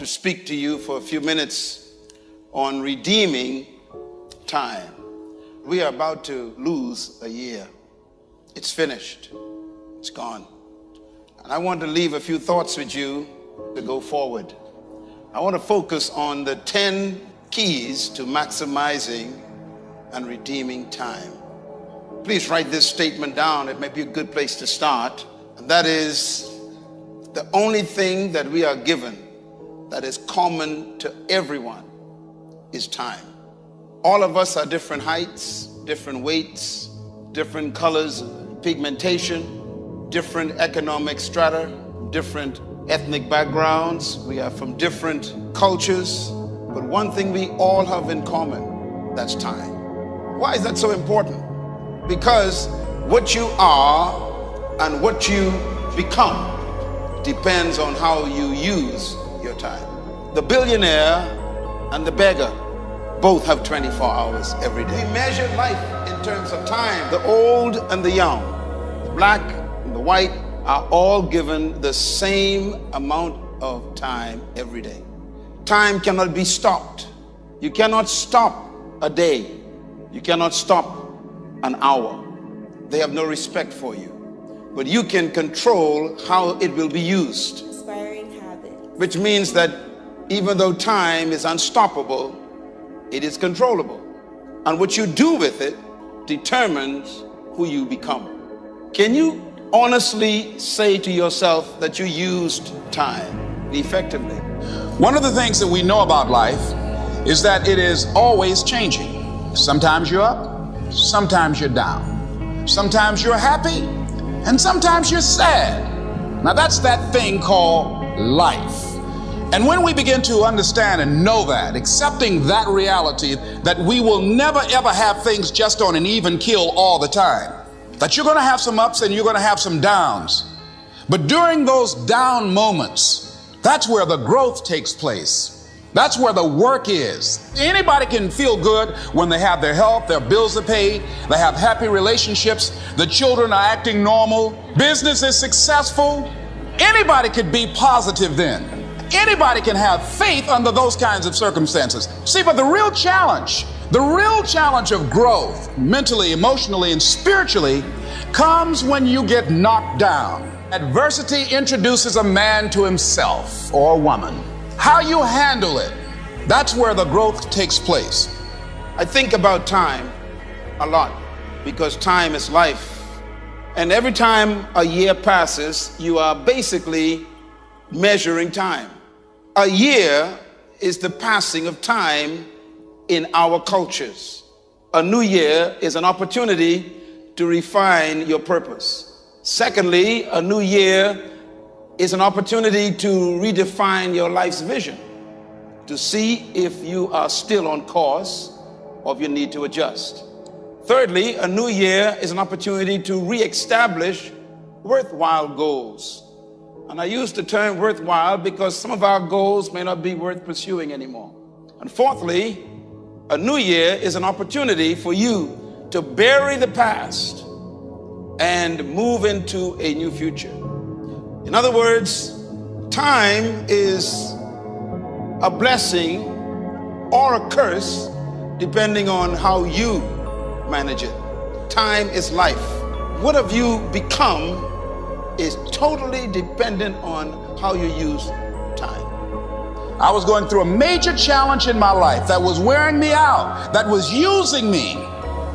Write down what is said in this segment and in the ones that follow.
speak to you for a few minutes on redeeming time. We are about to lose a year. It's finished. It's gone. And I want to leave a few thoughts with you to go forward. I want to focus on the 10 keys to maximizing and redeeming time. Please write this statement down. It may be a good place to start. And that is, the only thing that we are given that is common to everyone is time. All of us are different heights, different weights, different colors, pigmentation, different economic strata, different ethnic backgrounds. We are from different cultures. But one thing we all have in common, that's time. Why is that so important? Because what you are and what you become depends on how you use your time. The billionaire and the beggar both have 24 hours every day. We measure life in terms of time. The old and the young, the black and the white are all given the same amount of time every day. Time cannot be stopped. You cannot stop a day. You cannot stop an hour. They have no respect for you. But you can control how it will be used. Inspiring habits. Which means that even though time is unstoppable, it is controllable. And what you do with it determines who you become. Can you honestly say to yourself that you used time effectively? One of the things that we know about life is that it is always changing. Sometimes you're up, sometimes you're down. Sometimes you're happy, and sometimes you're sad. Now that's that thing called life. And when we begin to understand and know that, accepting that reality, that we will never ever have things just on an even keel all the time, that you're going to have some ups and you're going to have some downs. But during those down moments, that's where the growth takes place. That's where the work is. Anybody can feel good when they have their health, their bills are paid, they have happy relationships, the children are acting normal, business is successful. Anybody could be positive then. Anybody can have faith under those kinds of circumstances. See, but the real challenge of growth, mentally, emotionally, and spiritually, comes when you get knocked down. Adversity introduces a man to himself or a woman. How you handle it, that's where the growth takes place. I think about time a lot because time is life. And every time a year passes, you are basically measuring time. A year is the passing of time in our cultures. A new year is an opportunity to refine your purpose. Secondly, a new year is an opportunity to redefine your life's vision, to see if you are still on course or if you need to adjust. Thirdly, a new year is an opportunity to reestablish worthwhile goals. And I use the term worthwhile because some of our goals may not be worth pursuing anymore. And fourthly, a new year is an opportunity for you to bury the past and move into a new future. In other words, time is a blessing or a curse depending on how you manage it. Time is life. What have you become is totally dependent on how you use time. I was going through a major challenge in my life that was wearing me out, that was using me.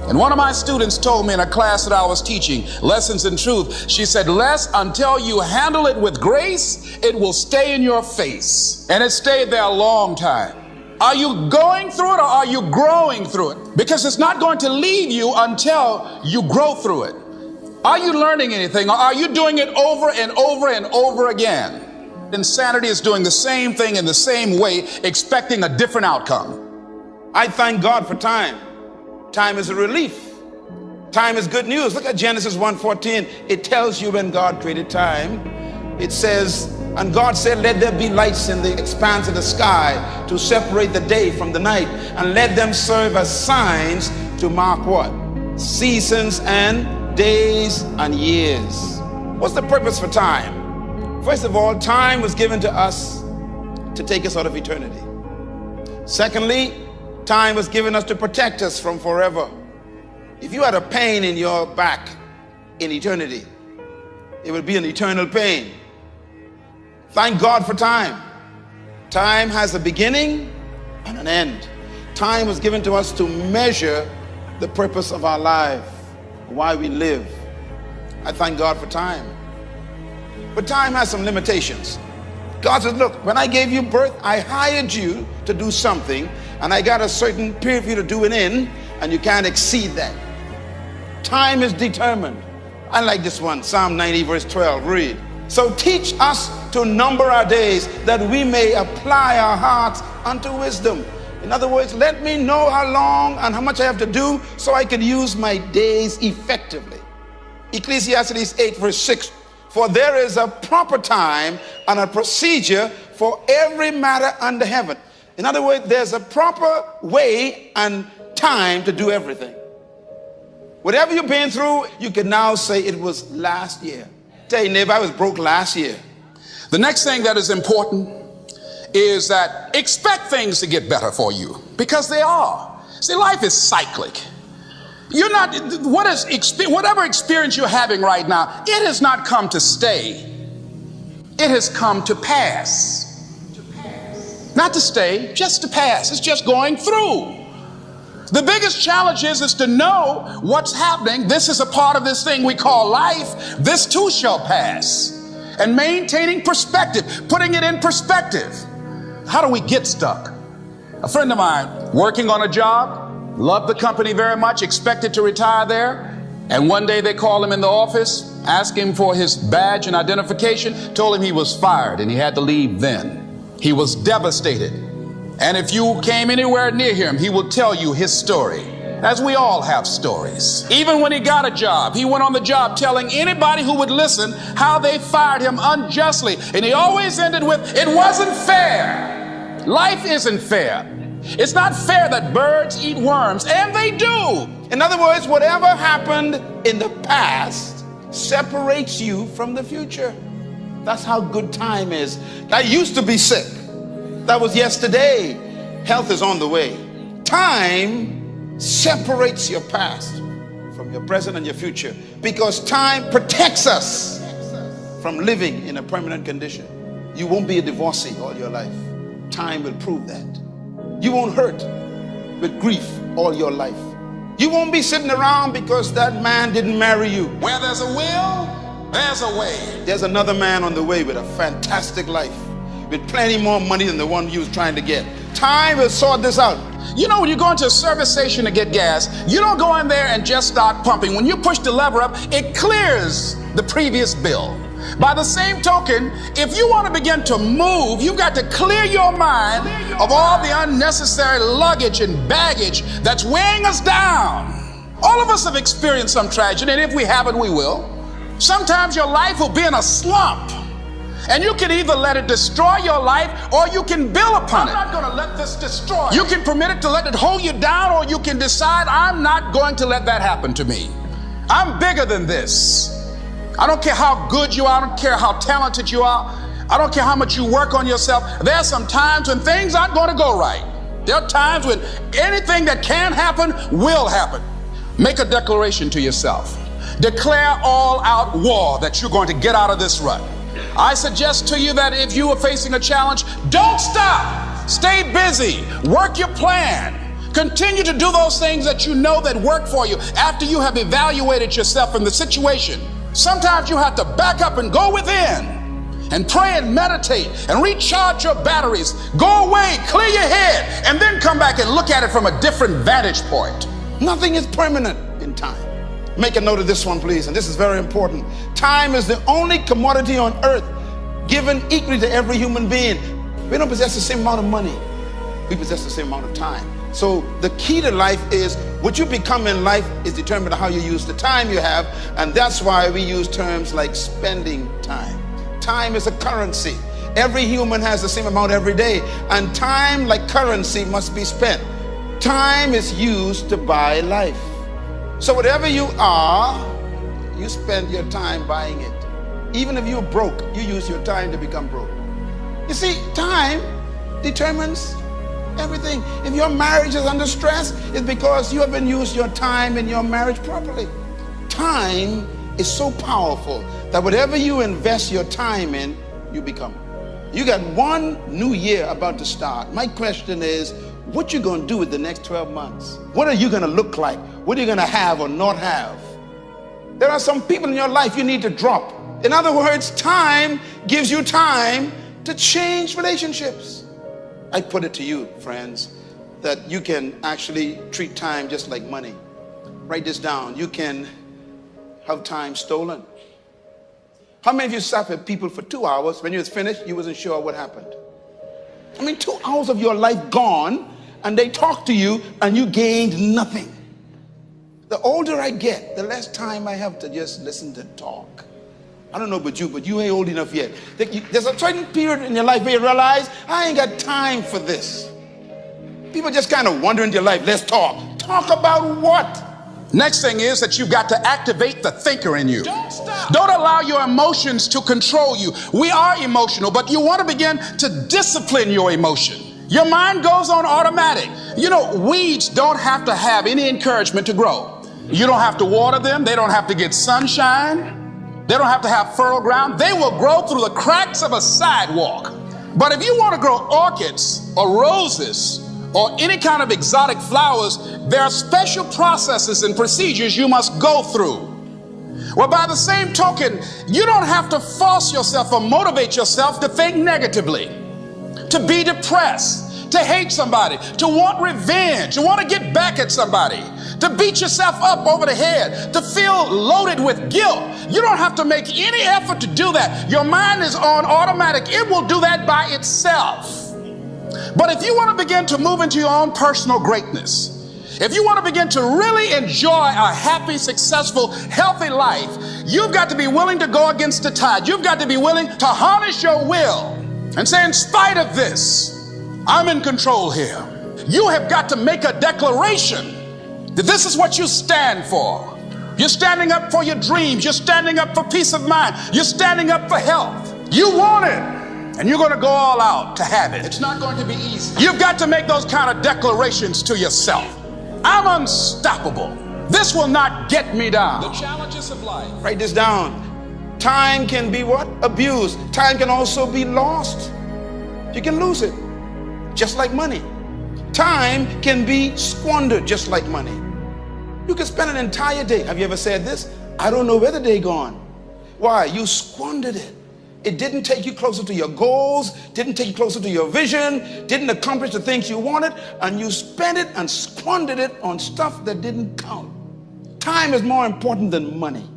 And one of my students told me in a class that I was teaching, Lessons in Truth, she said, Les, until you handle it with grace, it will stay in your face. And it stayed there a long time. Are you going through it or are you growing through it? Because it's not going to leave you until you grow through it. Are you learning anything or are you doing it over and over and over again? Insanity is doing the same thing in the same way, expecting a different outcome. I thank God for time. Time is a relief. Time is good news. Look at Genesis 1:14. It tells you when God created time. It says, and God said, let there be lights in the expanse of the sky to separate the day from the night, and let them serve as signs to mark what? Seasons and days and years. What's the purpose for time? First of all, time was given to us to take us out of eternity. Secondly, time was given us to protect us from forever. If you had a pain in your back in eternity, it would be an eternal pain. Thank God for time. Time has a beginning and an end. Time was given to us to measure the purpose of our life, why we live. I thank God for time. But time has some limitations. God says, look, when I gave you birth, I hired you to do something, and I got a certain period for you to do it in, and you can't exceed that. Time is determined. I like this one, Psalm 90 verse 12, read. So teach us to number our days, that we may apply our hearts unto wisdom. In other words, let me know how long and how much I have to do so I can use my days effectively. Ecclesiastes 8 verse 6. For there is a proper time and a procedure for every matter under heaven. In other words, there's a proper way and time to do everything. Whatever you've been through, you can now say it was last year. Tell your neighbor, I was broke last year. The next thing that is important is that expect things to get better for you, because they are. See, life is cyclic. You're not, whatever experience you're having right now, it has not come to stay. It has come to pass. Not to stay, just to pass. It's just going through. The biggest challenge is to know what's happening. This is a part of this thing we call life. This too shall pass. And maintaining perspective, putting it in perspective. How do we get stuck? A friend of mine working on a job, loved the company very much, expected to retire there. And one day they called him in the office, asked him for his badge and identification, told him he was fired and he had to leave then. He was devastated. And if you came anywhere near him, he will tell you his story, as we all have stories. Even when he got a job, he went on the job telling anybody who would listen how they fired him unjustly. And he always ended with, it wasn't fair. Life isn't fair. It's not fair that birds eat worms, and they do. In other words, whatever happened in the past separates you from the future. That's how good time is. I used to be sick. That was yesterday. Health is on the way. Time separates your past from your present and your future, because time protects us from living in a permanent condition. You won't be a divorcee all your life. Time will prove that. You won't hurt with grief all your life. You won't be sitting around because that man didn't marry you. Where there's a will, there's a way. There's another man on the way with a fantastic life, with plenty more money than the one you was trying to get. Time will sort this out. You know, when you go into a service station to get gas, you don't go in there and just start pumping. When you push the lever up, it clears the previous bill. By the same token, if you want to begin to move, you've got to clear your mind of all the unnecessary luggage and baggage that's weighing us down. All of us have experienced some tragedy, and if we haven't, we will. Sometimes your life will be in a slump, and you can either let it destroy your life or you can build upon it. I'm not going to let this destroy you. You can permit it to let it hold you down, or you can decide, I'm not going to let that happen to me. I'm bigger than this. I don't care how good you are. I don't care how talented you are. I don't care how much you work on yourself. There are some times when things aren't going to go right. There are times when anything that can happen will happen. Make a declaration to yourself. Declare all out war that you're going to get out of this rut. I suggest to you that if you are facing a challenge, don't stop. Stay busy. Work your plan. Continue to do those things that you know that work for you after you have evaluated yourself in the situation. Sometimes you have to back up and go within and pray and meditate and recharge your batteries. Go away, clear your head, and then come back and look at it from a different vantage point. Nothing is permanent in time. Make a note of this one, please, and this is very important. Time is the only commodity on earth given equally to every human being. We don't possess the same amount of money. We possess the same amount of time. So the key to life is what you become in life is determined by how you use the time you have, and that's why we use terms like spending time. Time is a currency. Every human has the same amount every day, and time, like currency, must be spent. Time is used to buy life. So whatever you are, you spend your time buying it. Even if you're broke, you use your time to become broke. You see, time determines everything. If your marriage is under stress, it's because you haven't used your time in your marriage properly. Time is so powerful that whatever you invest your time in, you become. You got one new year about to start. My question is, what you gonna do with the next 12 months? What are you gonna look like? What are you gonna have or not have? There are some people in your life you need to drop. In other words, time gives you time to change relationships. I put it to you, friends, that you can actually treat time just like money. Write this down. You can have time stolen. How many of you sat with people for 2 hours? When you was finished, you wasn't sure what happened. I mean, 2 hours of your life gone, and they talked to you, and you gained nothing. The older I get, the less time I have to just listen to talk. I don't know about you, but you ain't old enough yet. There's a certain period in your life where you realize, I ain't got time for this. People just kind of wander into your life. Let's talk. Talk about what? Next thing is that you've got to activate the thinker in you. Don't stop. Don't allow your emotions to control you. We are emotional, but you want to begin to discipline your emotion. Your mind goes on automatic. You know, weeds don't have to have any encouragement to grow. You don't have to water them. They don't have to get sunshine. They don't have to have fertile ground. They will grow through the cracks of a sidewalk. But if you want to grow orchids or roses or any kind of exotic flowers, there are special processes and procedures you must go through. Well, by the same token, you don't have to force yourself or motivate yourself to think negatively, to be depressed, to hate somebody, to want revenge, to want to get back at somebody, to beat yourself up over the head, to feel loaded with guilt. You don't have to make any effort to do that. Your mind is on automatic. It will do that by itself. But if you want to begin to move into your own personal greatness, if you want to begin to really enjoy a happy, successful, healthy life, you've got to be willing to go against the tide. You've got to be willing to harness your will and say, in spite of this, I'm in control here. You have got to make a declaration that this is what you stand for. You're standing up for your dreams. You're standing up for peace of mind. You're standing up for health. You want it. And you're going to go all out to have it. It's not going to be easy. You've got to make those kind of declarations to yourself. I'm unstoppable. This will not get me down. The challenges of life. Write this down. Time can be what? Abused. Time can also be lost. You can lose it, just like money. Time can be squandered, just like money. You can spend an entire day. Have you ever said this? I don't know where the day gone. Why? You squandered it. It didn't take you closer to your goals, didn't take you closer to your vision, didn't accomplish the things you wanted, and you spent it and squandered it on stuff that didn't count. Time is more important than money.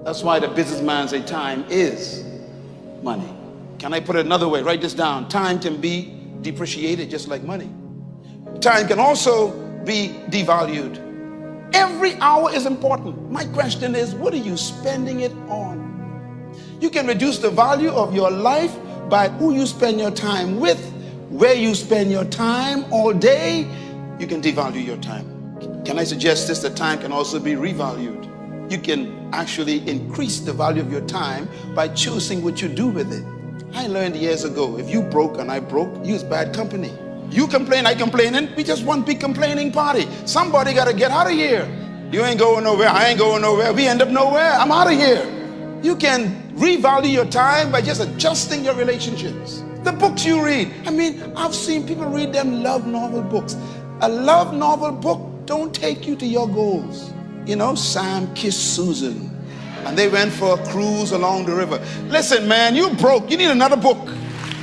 That's why the businessman say time is money. Can I put it another way? Write this down. Time can be depreciated just like money. Time can also be devalued. Every hour is important. My question is, what are you spending it on? You can reduce the value of your life by who you spend your time with, where you spend your time all day. You can devalue your time. Can I suggest this? That time can also be revalued. You can actually increase the value of your time by choosing what you do with it. I learned years ago, if you broke and I broke, you was bad company. You complain, I complaining, we just one big complaining party. Somebody got to get out of here. You ain't going nowhere, I ain't going nowhere, we end up nowhere, I'm out of here. You can revalue your time by just adjusting your relationships. The books you read. I mean, I've seen people read them love novel books. A love novel book don't take you to your goals. You know, Sam kissed Susan and they went for a cruise along the river. Listen, man, you broke. You need another book.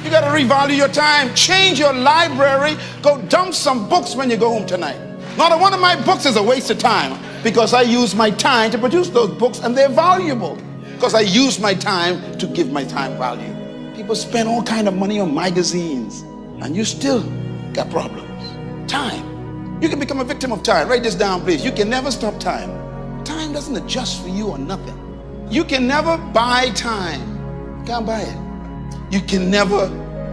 You got to revalue your time. Change your library. Go dump some books when you go home tonight. Not one of my books is a waste of time because I use my time to produce those books and they're valuable. Because I use my time to give my time value. People spend all kind of money on magazines and you still got problems. Time. You can become a victim of time. Write this down, please. You can never stop time. Time doesn't adjust for you or nothing. You can never buy time. You can't buy it. You can never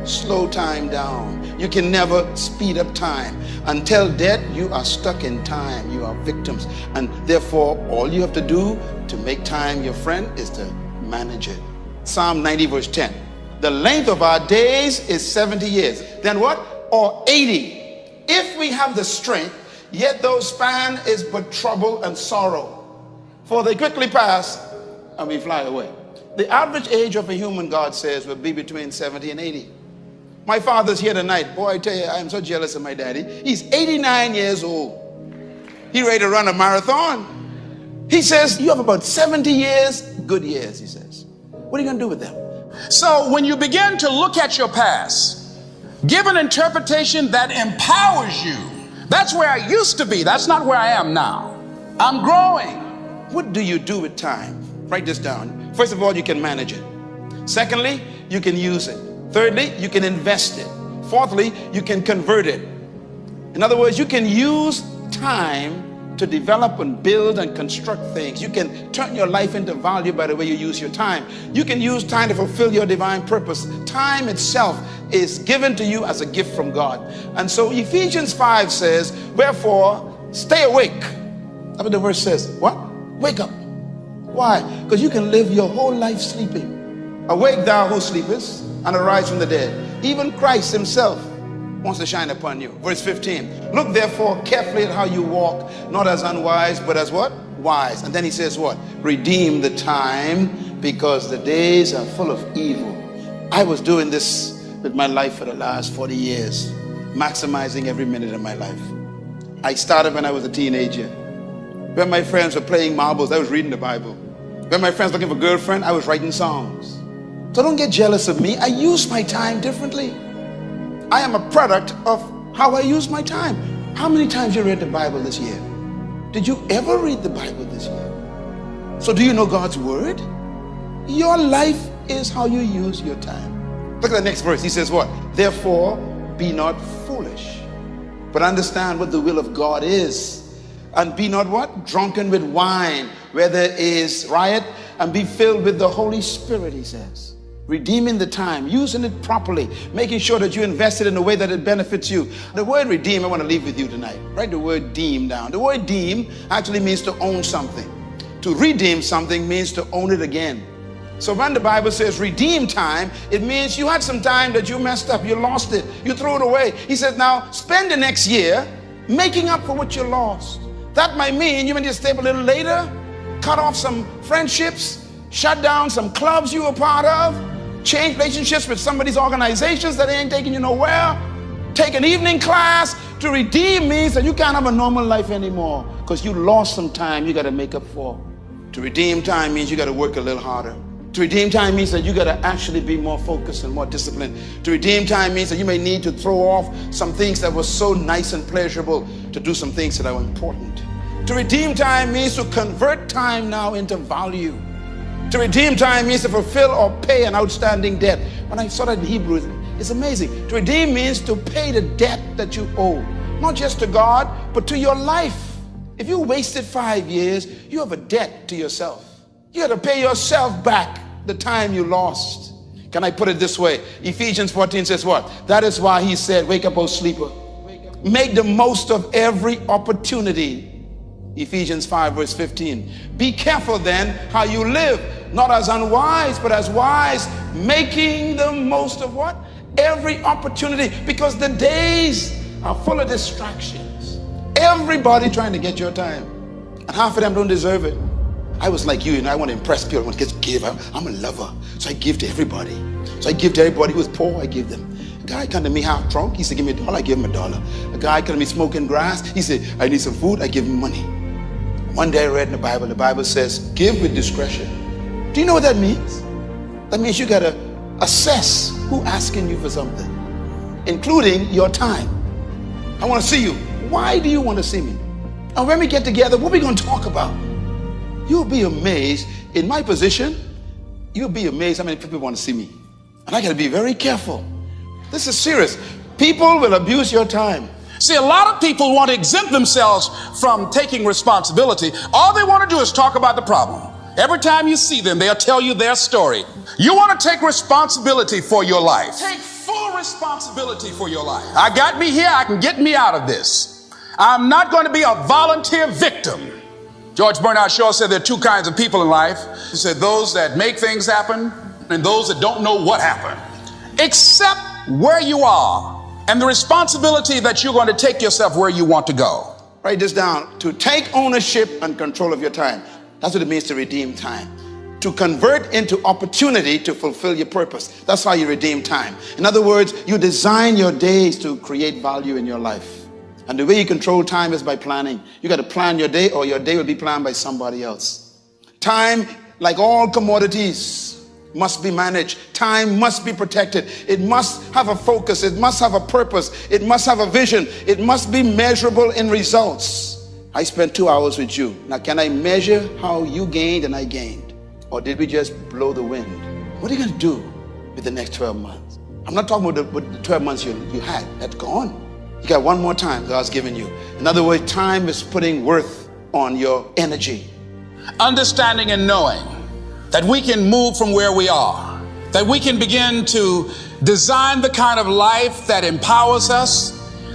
slow time down. You can never speed up time. Until death, you are stuck in time. You are victims. And therefore, all you have to do to make time your friend is to manage it. Psalm 90 verse 10. The length of our days is 70 years. Then what? Or 80. If we have the strength, yet those span is but trouble and sorrow. For they quickly pass and we fly away. The average age of a human, God says, will be between 70 and 80. My father's here tonight. Boy, I tell you, I'm so jealous of my daddy. He's 89 years old. He's ready to run a marathon. He says, you have about 70 years, good years, he says. What are you going to do with them? So when you begin to look at your past, give an interpretation that empowers you. That's where I used to be. That's not where I am now. I'm growing. What do you do with time? Write this down. First of all, you can manage it. Secondly, you can use it. Thirdly, you can invest it. Fourthly, you can convert it. In other words, you can use time to develop and build and construct things. You can turn your life into value by the way you use your time. You can use time to fulfill your divine purpose. Time itself is given to you as a gift from God. And so Ephesians 5 says, wherefore, stay awake. That's what the verse says. What? Wake up. Why? Because you can live your whole life sleeping. Awake thou who sleepest, and arise from the dead. Even Christ himself wants to shine upon you. Verse 15. Look therefore carefully at how you walk, not as unwise, but as what? Wise. And then he says what? Redeem the time, because the days are full of evil. I was doing this with my life for the last 40 years, maximizing every minute of my life. I started when I was a teenager. When my friends were playing marbles, I was reading the Bible. When my friends were looking for a girlfriend, I was writing songs. So don't get jealous of me. I use my time differently. I am a product of how I use my time. How many times you read the Bible this year? Did you ever read the Bible this year? So do you know God's word? Your life is how you use your time. Look at the next verse. He says what? Therefore, be not foolish, but understand what the will of God is. And be not what? Drunken with wine, where there is riot, and be filled with the Holy Spirit, he says. Redeeming the time, using it properly, making sure that you invest it in a way that it benefits you. The word redeem, I want to leave with you tonight. Write the word deem down. The word deem actually means to own something. To redeem something means to own it again. So when the Bible says redeem time, it means you had some time that you messed up, you lost it, you threw it away. He says now spend the next year making up for what you lost. That might mean you may just stay up a little later, cut off some friendships, shut down some clubs you were part of, change relationships with somebody's organizations that ain't taking you nowhere, take an evening class. To redeem means that you can't have a normal life anymore because you lost some time you got to make up for. To redeem time means you got to work a little harder. To redeem time means that you got to actually be more focused and more disciplined. To redeem time means that you may need to throw off some things that were so nice and pleasurable to do some things that are important. To redeem time means to convert time now into value. To redeem time means to fulfill or pay an outstanding debt. When I saw that in Hebrew, it's amazing. To redeem means to pay the debt that you owe, not just to God, but to your life. If you wasted 5 years, you have a debt to yourself. You got to pay yourself back the time you lost. Can I put it this way? Ephesians 14 says what? That is why he said, wake up, O sleeper. Make the most of every opportunity. Ephesians 5 verse 15. Be careful then how you live, not as unwise, but as wise, making the most of what? Every opportunity, because the days are full of distractions. Everybody trying to get your time, and half of them don't deserve it. I was like you, I want to impress people. I want to give. I'm a lover, so I give to everybody. So I give to everybody who's poor. I give them. A guy come to me half drunk. He said, give me $1. I give him $1. A guy come to me smoking grass. He said, I need some food. I give him money. One day I read in the Bible says, give with discretion. Do you know what that means? That means you got to assess who's asking you for something, including your time. I want to see you. Why do you want to see me? And when we get together, what are we going to talk about? You'll be amazed. In my position, you'll be amazed how many people want to see me. And I got to be very careful. This is serious. People will abuse your time. See, a lot of people want to exempt themselves from taking responsibility. All they want to do is talk about the problem. Every time you see them, they'll tell you their story. You want to take responsibility for your life. Take full responsibility for your life. I got me here. I can get me out of this. I'm not going to be a volunteer victim. George Bernard Shaw said there are two kinds of people in life. He said those that make things happen and those that don't know what happened. Accept where you are and the responsibility that you're going to take yourself where you want to go. Write this down. To take ownership and control of your time. That's what it means to redeem time. To convert into opportunity to fulfill your purpose. That's how you redeem time. In other words, you design your days to create value in your life. And the way you control time is by planning. You got to plan your day, or your day will be planned by somebody else. Time, like all commodities, must be managed. Time must be protected. It must have a focus. It must have a purpose. It must have a vision. It must be measurable in results. I spent 2 hours with you. Now, can I measure how you gained and I gained? Or did we just blow the wind? What are you going to do with the next 12 months? I'm not talking about the 12 months you had. That's gone. You got one more time God's given you. In other words, time is putting worth on your energy. Understanding and knowing that we can move from where we are, that we can begin to design the kind of life that empowers us,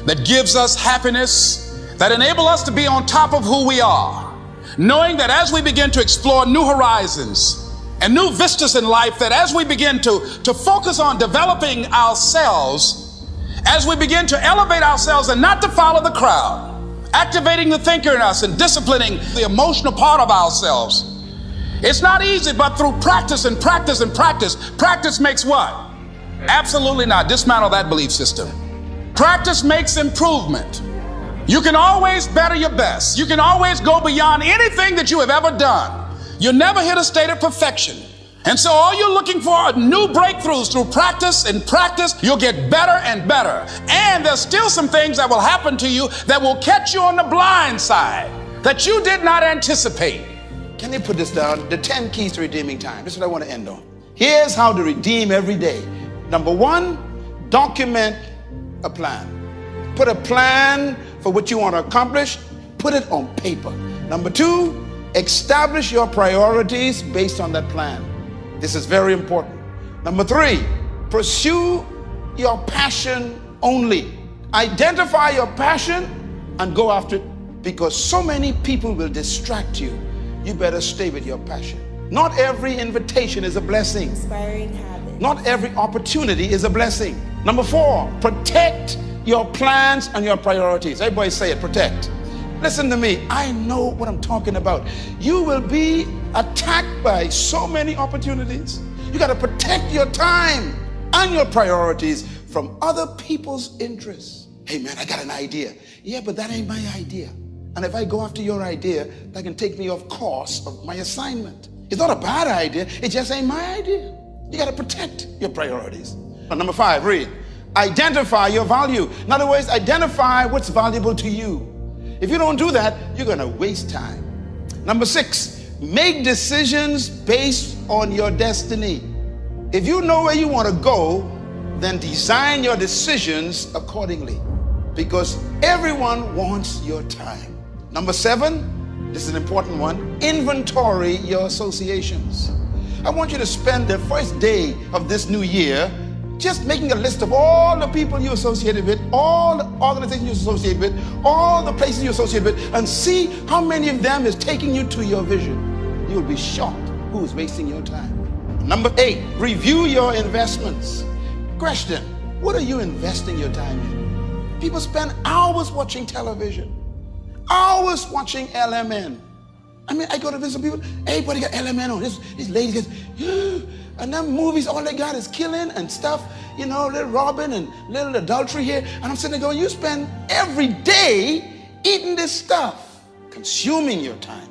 that gives us happiness, that enable us to be on top of who we are. Knowing that as we begin to explore new horizons and new vistas in life, that as we begin to focus on developing ourselves, as we begin to elevate ourselves and not to follow the crowd, activating the thinker in us and disciplining the emotional part of ourselves. It's not easy, but through practice and practice and practice. Practice makes what? Absolutely not. Dismantle that belief system. Practice makes improvement. You can always better your best. You can always go beyond anything that you have ever done. You'll never hit a state of perfection. And so all you're looking for are new breakthroughs through practice and practice. You'll get better and better. And there's still some things that will happen to you that will catch you on the blind side that you did not anticipate. Can you put this down? The 10 keys to redeeming time. This is what I want to end on. Here's how to redeem every day. Number 1, document a plan. Put a plan for what you want to accomplish. Put it on paper. Number 2, establish your priorities based on that plan. This is very important. Number 3, pursue your passion only. Identify your passion and go after it, because so many people will distract you. You better stay with your passion. Not every invitation is a blessing. Inspiring habits. Not every opportunity is a blessing. Number 4, protect your plans and your priorities. Everybody say it, protect. Listen to me, I know what I'm talking about. You will be attacked by so many opportunities. You got to protect your time and your priorities from other people's interests. Hey man, I got an idea. Yeah, but that ain't my idea. And if I go after your idea, that can take me off course of my assignment. It's not a bad idea, it just ain't my idea. You got to protect your priorities. Number 5, read. Identify your value. In other words, identify what's valuable to you. If you don't do that, you're going to waste time. Number 6, make decisions based on your destiny. If you know where you want to go, then design your decisions accordingly, because everyone wants your time. Number 7, this is an important one, inventory your associations. I want you to spend the first day of this new year just making a list of all the people you associated with, all the organizations you associate with, all the places you associate with, and see how many of them is taking you to your vision. You'll be shocked who's wasting your time. Number 8, review your investments. Question, what are you investing your time in? People spend hours watching television, hours watching LMN. I mean, I go to visit people, everybody got LMN on. This lady gets, and them movies, all they got is killing and stuff, you know, little robbing and little adultery here. And I'm sitting there going, you spend every day eating this stuff, consuming your time.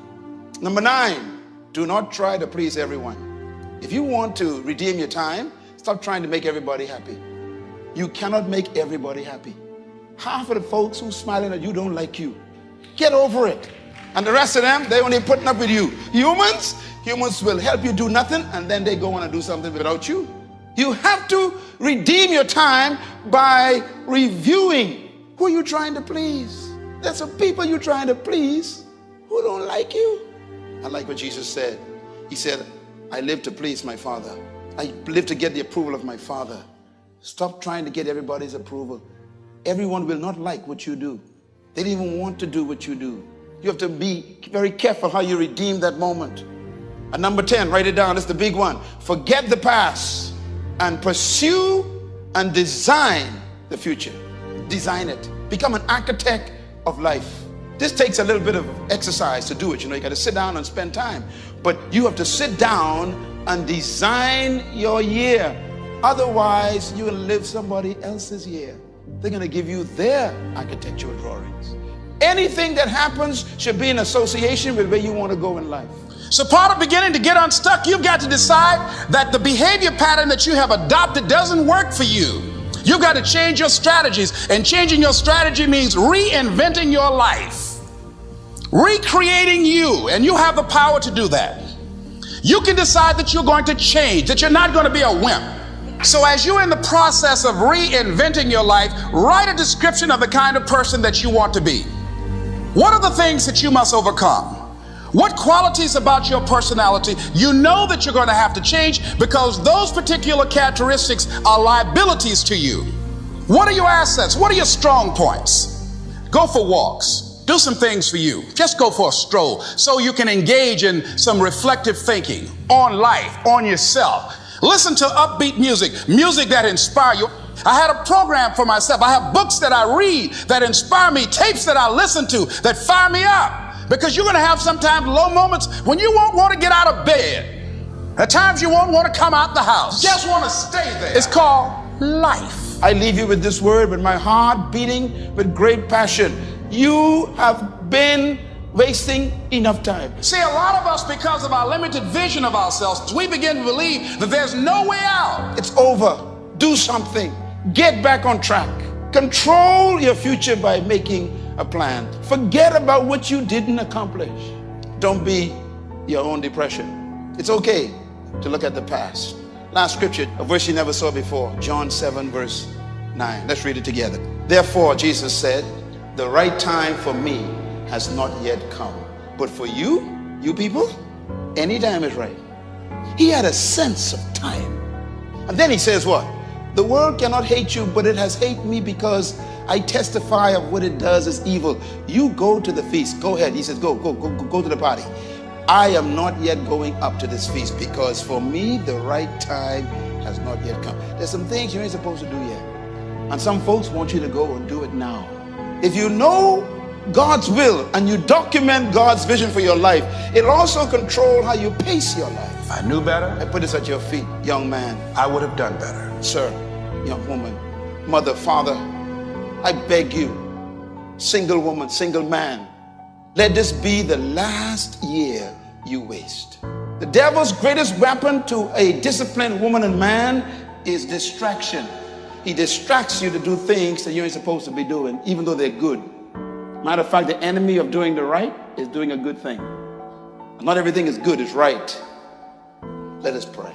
Number 9, do not try to please everyone. If you want to redeem your time, stop trying to make everybody happy. You cannot make everybody happy. Half of the folks who's smiling at you don't like you. Get over it. And the rest of them, they only putting up with you. Humans will help you do nothing, and then they go on and do something without you. You have to redeem your time by reviewing who you're trying to please. There's some people you're trying to please who don't like you. I like what Jesus said. He said, I live to please my Father. I live to get the approval of my Father. Stop trying to get everybody's approval. Everyone will not like what you do. They don't even want to do what you do. You have to be very careful how you redeem that moment. And number 10, write it down, it's the big one. Forget the past and pursue and design the future. Design it. Become an architect of life. This takes a little bit of exercise to do it. You know, you got to sit down and spend time. But you have to sit down and design your year. Otherwise, you will live somebody else's year. They're going to give you their architectural drawings. Anything that happens should be in association with where you want to go in life. So part of beginning to get unstuck, you've got to decide that the behavior pattern that you have adopted doesn't work for you. You've got to change your strategies, and changing your strategy means reinventing your life, recreating you, and you have the power to do that. You can decide that you're going to change, that you're not going to be a wimp. So as you're in the process of reinventing your life, write a description of the kind of person that you want to be. What are the things that you must overcome? What qualities about your personality you know that you're going to have to change because those particular characteristics are liabilities to you? What are your assets? What are your strong points? Go for walks. Do some things for you. Just go for a stroll so you can engage in some reflective thinking on life, on yourself. Listen to upbeat music, music that inspires you. I had a program for myself. I have books that I read that inspire me, tapes that I listen to that fire me up. Because you're going to have sometimes low moments when you won't want to get out of bed. At times you won't want to come out the house. Just want to stay there. It's called life. I leave you with this word, with my heart beating with great passion. You have been wasting enough time. See, a lot of us, because of our limited vision of ourselves, we begin to believe that there's no way out. It's over. Do something. Get back on track. Control your future by making a plan. Forget about what you didn't accomplish. Don't be your own depression. It's okay to look at the past. Last scripture, a verse you never saw before, John 7 verse 9. Let's read it together. Therefore, Jesus said, the right time for me has not yet come. But for you people, any time is right. He had a sense of time. And then he says what? The world cannot hate you, but it has hated me because I testify of what it does is evil. You go to the feast. Go ahead. He says, go to the party. I am not yet going up to this feast because for me, the right time has not yet come. There's some things you ain't supposed to do yet. And some folks want you to go and do it now. If you know God's will and you document God's vision for your life, it'll also control how you pace your life. If I knew better, I put this at your feet, young man. I would have done better. Sir, young woman, mother, father, I beg you, single woman, single man, let this be the last year you waste. The devil's greatest weapon to a disciplined woman and man is distraction. He distracts you to do things that you ain't supposed to be doing, even though they're good. Matter of fact, the enemy of doing the right is doing a good thing. Not everything is good, it's right. Let us pray.